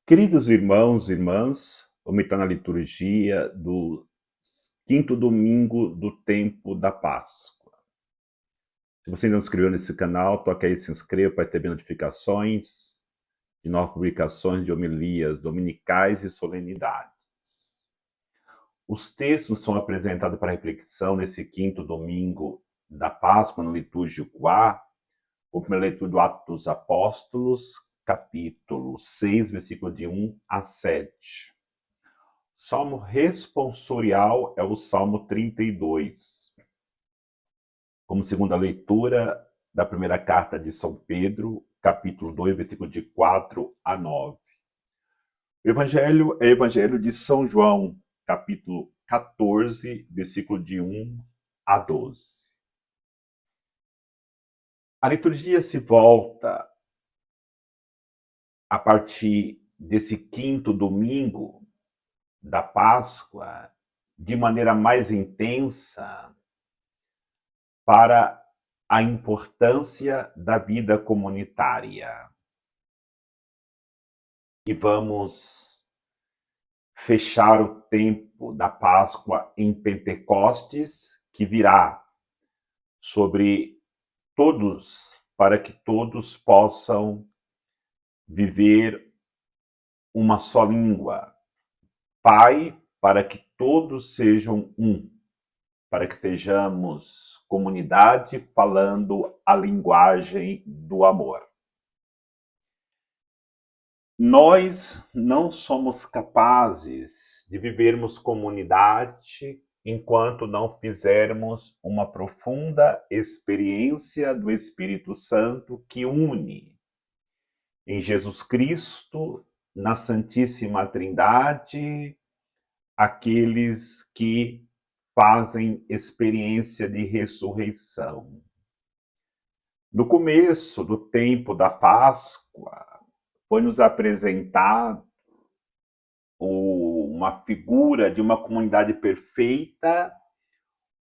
Queridos irmãos e irmãs, vamos entrar na liturgia do quinto domingo do tempo da Páscoa. Se você ainda não se inscreveu nesse canal, toque aí, se inscreva para receber notificações de novas publicações de homilias dominicais e solenidades. Os textos são apresentados para reflexão nesse quinto domingo da Páscoa, no litúrgico A, a primeira leitura do Atos dos Apóstolos, capítulo 6, versículo de 1 a 7. Salmo responsorial é o Salmo 32. Como segunda leitura da primeira carta de São Pedro, capítulo 2, versículo de 4 a 9. O Evangelho é o Evangelho de São João, capítulo 14, versículo de 1 a 12. A liturgia se volta a partir desse quinto domingo da Páscoa de maneira mais intensa para a importância da vida comunitária. E vamos fechar o tempo da Páscoa em Pentecostes, que virá sobre todos, para que todos possam viver uma só língua. Pai, para que todos sejam um, para que sejamos comunidade falando a linguagem do amor. Nós não somos capazes de vivermos comunidade enquanto não fizermos uma profunda experiência do Espírito Santo que une em Jesus Cristo, na Santíssima Trindade, aqueles que fazem experiência de ressurreição. No começo do tempo da Páscoa, foi nos apresentado uma figura de uma comunidade perfeita,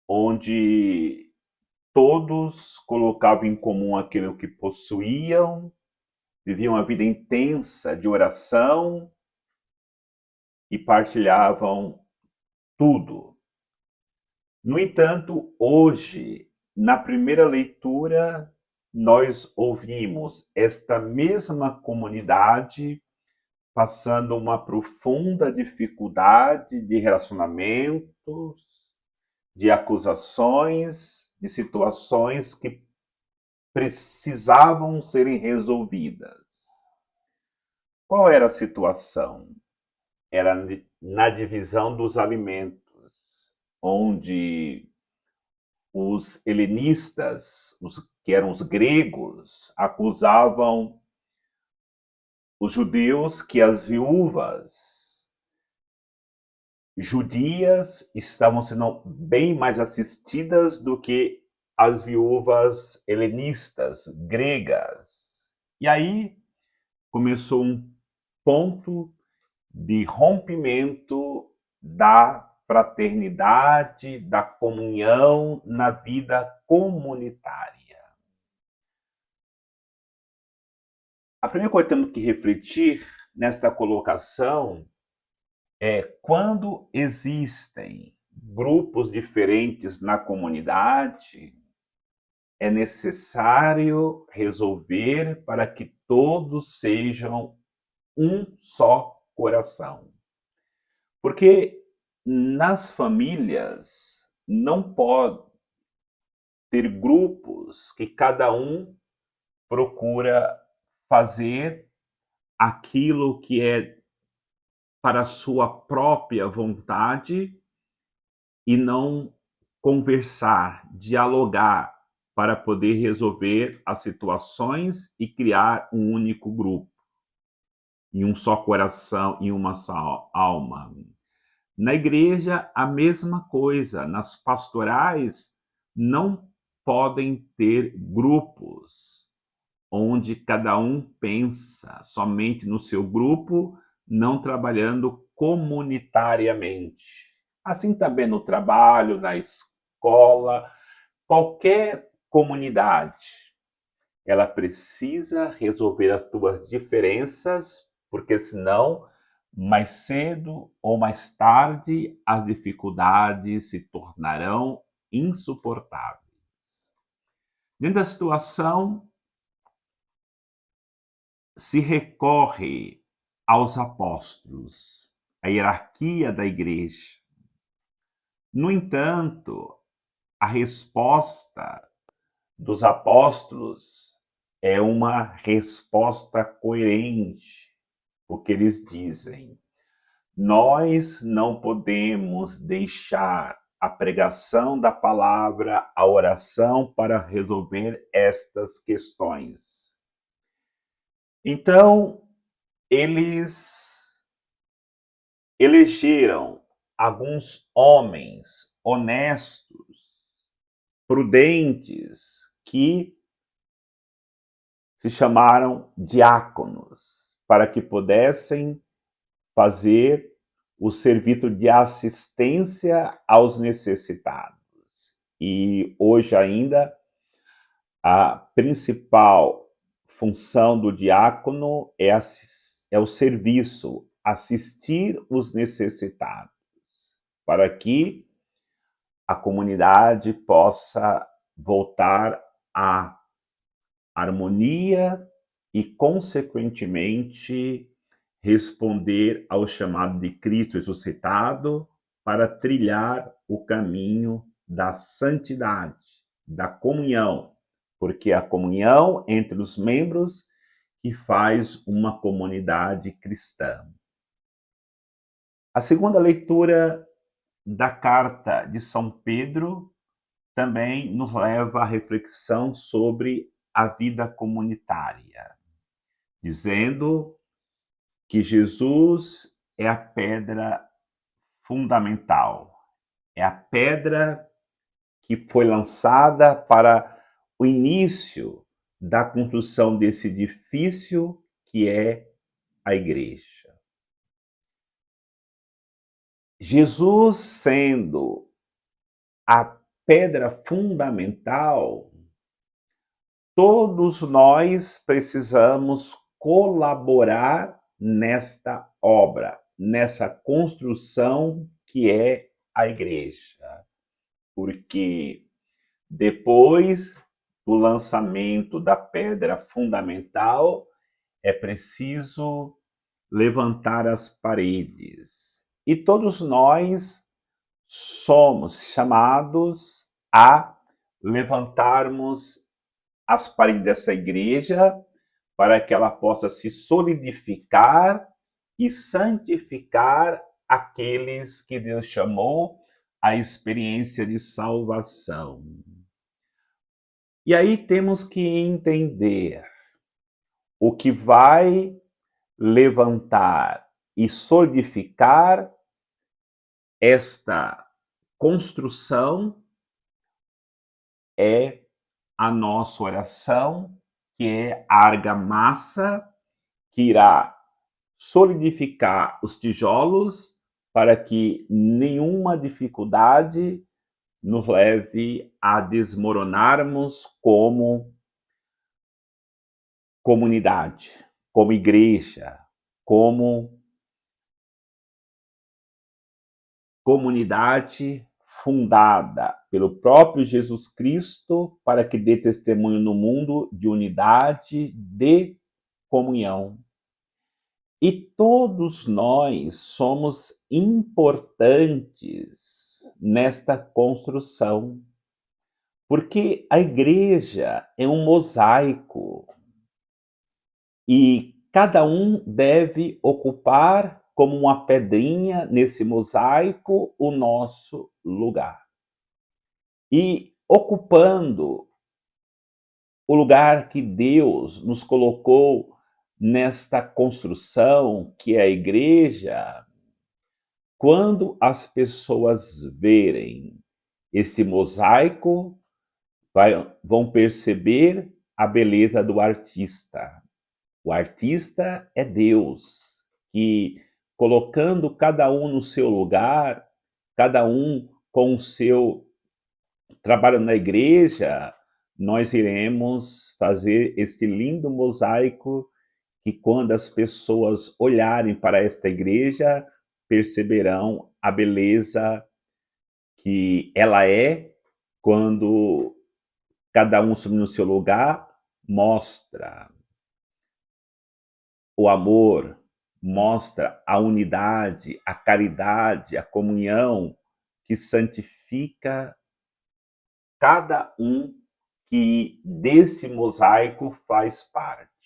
onde todos colocavam em comum aquilo que possuíam, viviam uma vida intensa de oração e partilhavam tudo. No entanto, hoje, na primeira leitura, nós ouvimos esta mesma comunidade passando uma profunda dificuldade de relacionamentos, de acusações, de situações que precisavam serem resolvidas. Qual era a situação? Era na divisão dos alimentos, onde os helenistas, que eram os gregos, acusavam os judeus que as viúvas judias estavam sendo bem mais assistidas do que as viúvas helenistas, gregas. E aí começou um ponto de rompimento da fraternidade, da comunhão na vida comunitária. A primeira coisa que temos que refletir nesta colocação é quando existem grupos diferentes na comunidade, é necessário resolver para que todos sejam um só coração. Porque nas famílias não pode ter grupos que cada um procura fazer aquilo que é para a sua própria vontade e não conversar, dialogar para poder resolver as situações e criar um único grupo, em um só coração, em uma só alma. Na igreja, a mesma coisa. Nas pastorais, não podem ter grupos onde cada um pensa somente no seu grupo, não trabalhando comunitariamente. Assim também no trabalho, na escola, qualquer comunidade, ela precisa resolver as suas diferenças porque senão, mais cedo ou mais tarde, as dificuldades se tornarão insuportáveis. Dentro da situação, se recorre aos apóstolos, a hierarquia da igreja. No entanto, a resposta dos apóstolos é uma resposta coerente, porque eles dizem: nós não podemos deixar a pregação da palavra, a oração para resolver estas questões. Então, eles elegeram alguns homens honestos, prudentes, que se chamaram diáconos, para que pudessem fazer o serviço de assistência aos necessitados. E hoje ainda a principal função do diácono é o serviço, assistir os necessitados, para que a comunidade possa voltar à harmonia e, consequentemente, responder ao chamado de Cristo ressuscitado para trilhar o caminho da santidade, da comunhão, porque é a comunhão entre os membros que faz uma comunidade cristã. A segunda leitura da carta de São Pedro também nos leva à reflexão sobre a vida comunitária, dizendo que Jesus é a pedra fundamental, é a pedra que foi lançada para o início da construção desse edifício que é a igreja. Jesus sendo a pedra fundamental, todos nós precisamos colaborar nesta obra, nessa construção que é a igreja. Porque depois do lançamento da pedra fundamental, é preciso levantar as paredes. E todos nós somos chamados a levantarmos as paredes dessa igreja para que ela possa se solidificar e santificar aqueles que Deus chamou à experiência de salvação. E aí temos que entender o que vai levantar e solidificar esta construção é a nossa oração, que é a argamassa que irá solidificar os tijolos para que nenhuma dificuldade nos leve a desmoronarmos como comunidade, como igreja, como comunidade fundada pelo próprio Jesus Cristo para que dê testemunho no mundo de unidade, de comunhão. E todos nós somos importantes nesta construção, porque a igreja é um mosaico e cada um deve ocupar como uma pedrinha nesse mosaico o nosso lugar. E ocupando o lugar que Deus nos colocou nesta construção, que é a igreja, quando as pessoas verem esse mosaico, vão perceber a beleza do artista. O artista é Deus, que colocando cada um no seu lugar, cada um com o seu trabalho na igreja, nós iremos fazer este lindo mosaico que quando as pessoas olharem para esta igreja, perceberão a beleza que ela é quando cada um assume no seu lugar, mostra o amor, mostra a unidade, a caridade, a comunhão que santifica cada um que desse mosaico faz parte.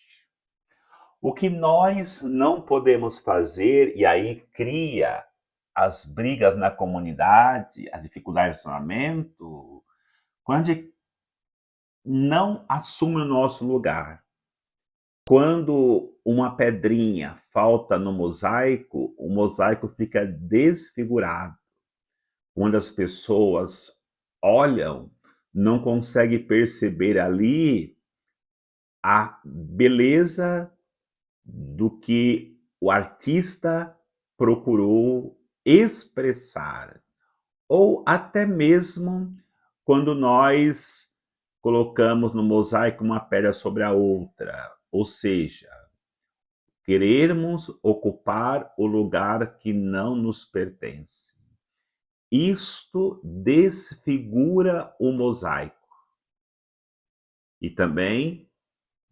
O que nós não podemos fazer, e aí cria as brigas na comunidade, as dificuldades de relacionamento, quando a gente não assume o nosso lugar. Quando uma pedrinha falta no mosaico, o mosaico fica desfigurado. Quando as pessoas olham, não conseguem perceber ali a beleza do que o artista procurou expressar. Ou até mesmo quando nós colocamos no mosaico uma pedra sobre a outra, ou seja, querermos ocupar o lugar que não nos pertence. Isto desfigura o mosaico e também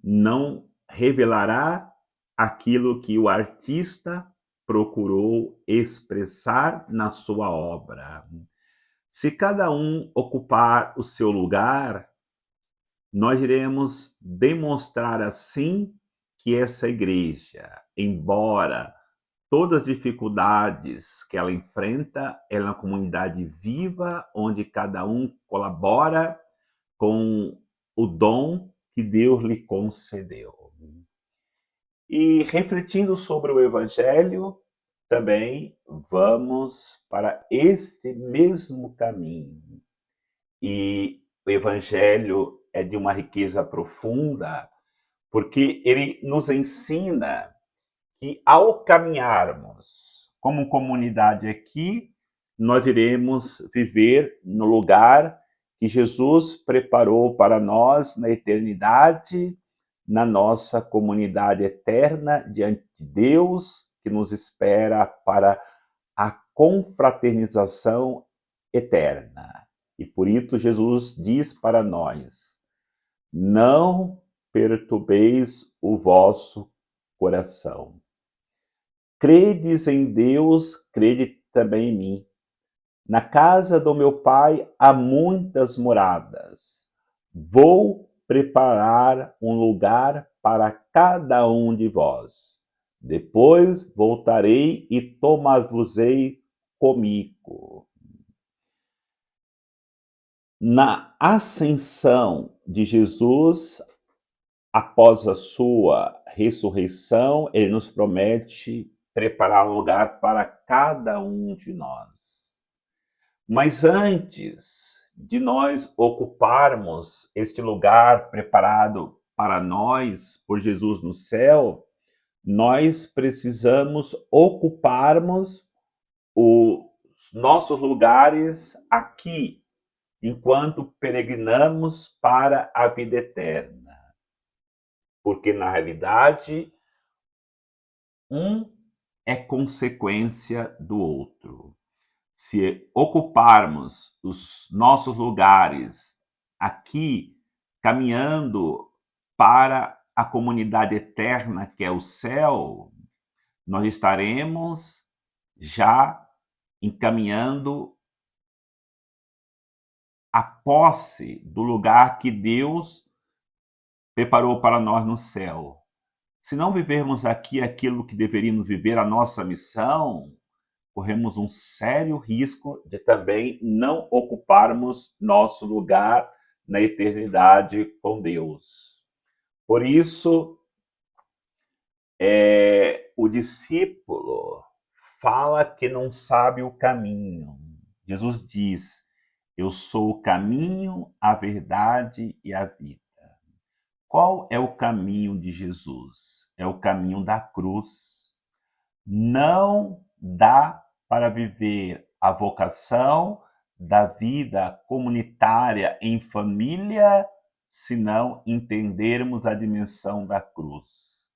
não revelará aquilo que o artista procurou expressar na sua obra. Se cada um ocupar o seu lugar, nós iremos demonstrar assim que essa igreja, embora todas as dificuldades que ela enfrenta, ela é uma comunidade viva, onde cada um colabora com o dom que Deus lhe concedeu. E refletindo sobre o Evangelho, também vamos para este mesmo caminho. E o Evangelho é de uma riqueza profunda, porque ele nos ensina que ao caminharmos como comunidade aqui, nós iremos viver no lugar que Jesus preparou para nós na eternidade, na nossa comunidade eterna diante de Deus, que nos espera para a confraternização eterna. E por isso Jesus diz para nós: não perturbeis o vosso coração. Credes em Deus, crede também em mim. Na casa do meu pai há muitas moradas. Vou preparar um lugar para cada um de vós. Depois voltarei e tomar-vos-ei comigo. Na ascensão de Jesus, após a sua ressurreição, ele nos promete preparar um lugar para cada um de nós. Mas antes de nós ocuparmos este lugar preparado para nós por Jesus no céu, nós precisamos ocuparmos os nossos lugares aqui, enquanto peregrinamos para a vida eterna. Porque, na realidade, um é consequência do outro. Se ocuparmos os nossos lugares aqui, caminhando para a comunidade eterna que é o céu, nós estaremos já encaminhando a posse do lugar que Deus preparou para nós no céu. Se não vivermos aqui aquilo que deveríamos viver, a nossa missão, corremos um sério risco de também não ocuparmos nosso lugar na eternidade com Deus. Por isso, o discípulo fala que não sabe o caminho. Jesus diz: eu sou o caminho, a verdade e a vida. Qual é o caminho de Jesus? É o caminho da cruz. Não dá para viver a vocação da vida comunitária em família se não entendermos a dimensão da cruz.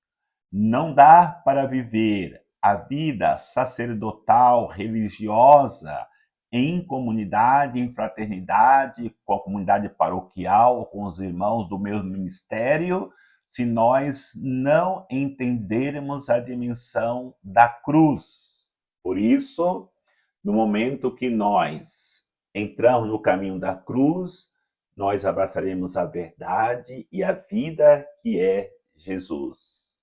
Não dá para viver a vida sacerdotal, religiosa, em comunidade, em fraternidade, com a comunidade paroquial, com os irmãos do mesmo ministério, se nós não entendermos a dimensão da cruz. Por isso, no momento que nós entramos no caminho da cruz, nós abraçaremos a verdade e a vida que é Jesus.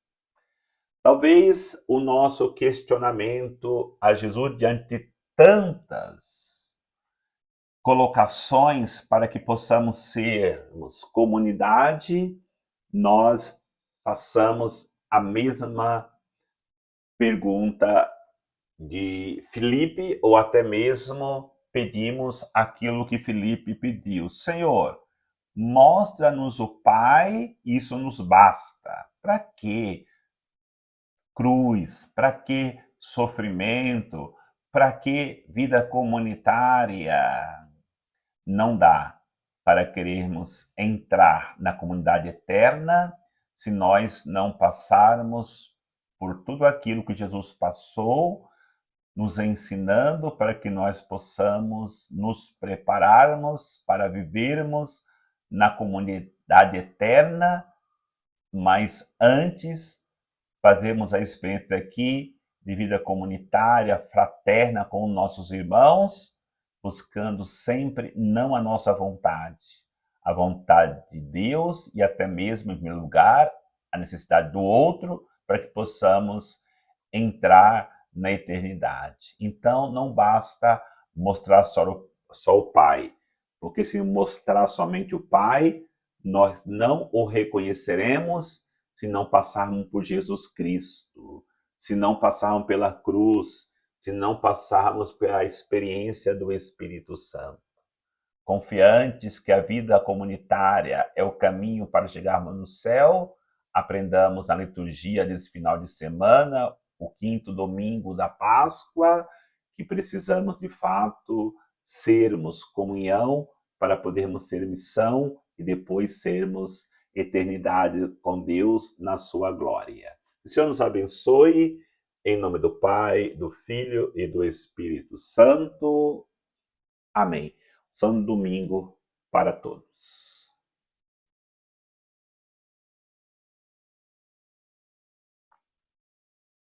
Talvez o nosso questionamento a Jesus diante de tantas colocações para que possamos sermos comunidade, nós façamos a mesma pergunta de Filipe, ou até mesmo pedimos aquilo que Filipe pediu. Senhor, mostra-nos o Pai, isso nos basta. Para quê cruz? Para que sofrimento? Para que vida comunitária? Não dá para querermos entrar na comunidade eterna se nós não passarmos por tudo aquilo que Jesus passou, nos ensinando para que nós possamos nos prepararmos para vivermos na comunidade eterna, mas antes fazemos a experiência aqui de vida comunitária, fraterna com nossos irmãos, buscando sempre não a nossa vontade, a vontade de Deus e até mesmo, em primeiro lugar, a necessidade do outro, para que possamos entrar na eternidade. Então, não basta mostrar só o Pai, porque se mostrar somente o Pai, nós não o reconheceremos se não passarmos por Jesus Cristo, se não passarmos pela cruz, se não passarmos pela experiência do Espírito Santo. Confiantes que a vida comunitária é o caminho para chegarmos no céu, aprendamos na liturgia desse final de semana, o quinto domingo da Páscoa, que precisamos de fato sermos comunhão para podermos ser missão e depois sermos eternidade com Deus na sua glória. O Senhor nos abençoe, em nome do Pai, do Filho e do Espírito Santo. Amém. Santo domingo para todos.